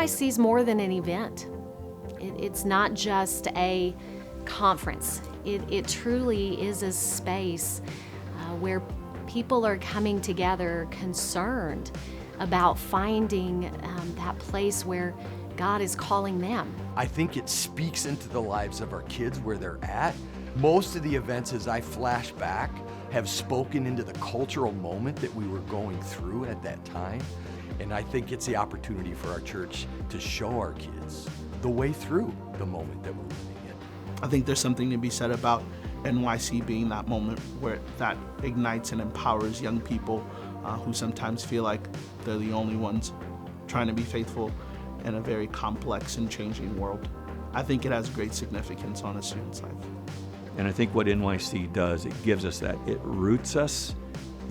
NYC is more than an event. It's not just a conference. It truly is a space where people are coming together concerned about finding that place where God is calling them. I think it speaks into the lives of our kids where they're at. Most of the events, as I flash back, have spoken into the cultural moment that we were going through at that time. And I think it's the opportunity for our church to show our kids the way through the moment that we're living in. I think there's something to be said about NYC being that moment where that ignites and empowers young people who sometimes feel like they're the only ones trying to be faithful in a very complex and changing world. I think it has great significance on a student's life. And I think what NYC does, it gives us that. It roots us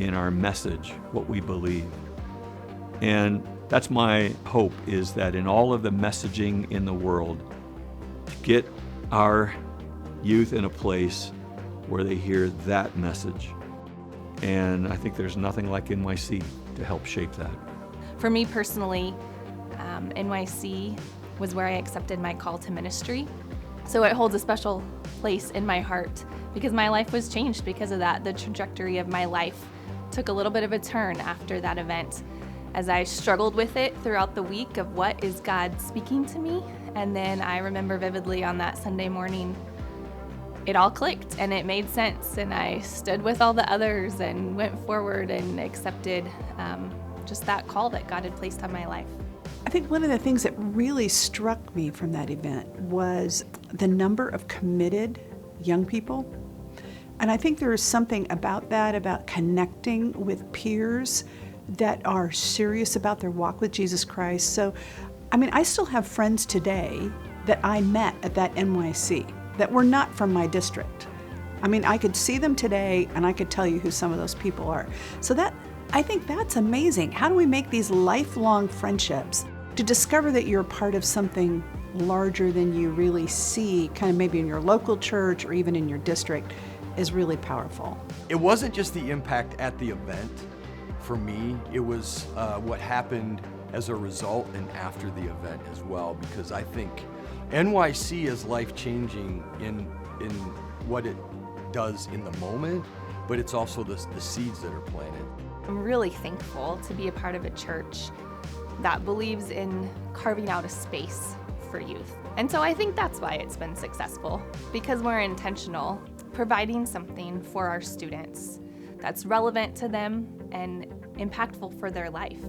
in our message, what we believe. And that's my hope, is that in all of the messaging in the world, to get our youth in a place where they hear that message. And I think there's nothing like NYC to help shape that. For me personally, NYC was where I accepted my call to ministry. So it holds a special place in my heart because my life was changed because of that. The trajectory of my life took a little bit of a turn after that event as I struggled with it throughout the week of what is God speaking to me. And then I remember vividly on that Sunday morning, it all clicked and it made sense. And I stood with all the others and went forward and accepted just that call that God had placed on my life. I think one of the things that really struck me from that event was the number of committed young people. And I think there is something about that, about connecting with peers that are serious about their walk with Jesus Christ. So, I still have friends today that I met at that NYC that were not from my district. I could see them today and I could tell you who some of those people are. So I think that's amazing. How do we make these lifelong friendships to discover that you're part of something larger than you really see, kind of maybe in your local church or even in your district, is really powerful. It wasn't just the impact at the event for me, it was what happened as a result and after the event as well, because I think NYC is life-changing in what it does in the moment, but it's also the seeds that are planted. I'm really thankful to be a part of a church that believes in carving out a space for youth. And so I think that's why it's been successful, because we're intentional, providing something for our students that's relevant to them and impactful for their life.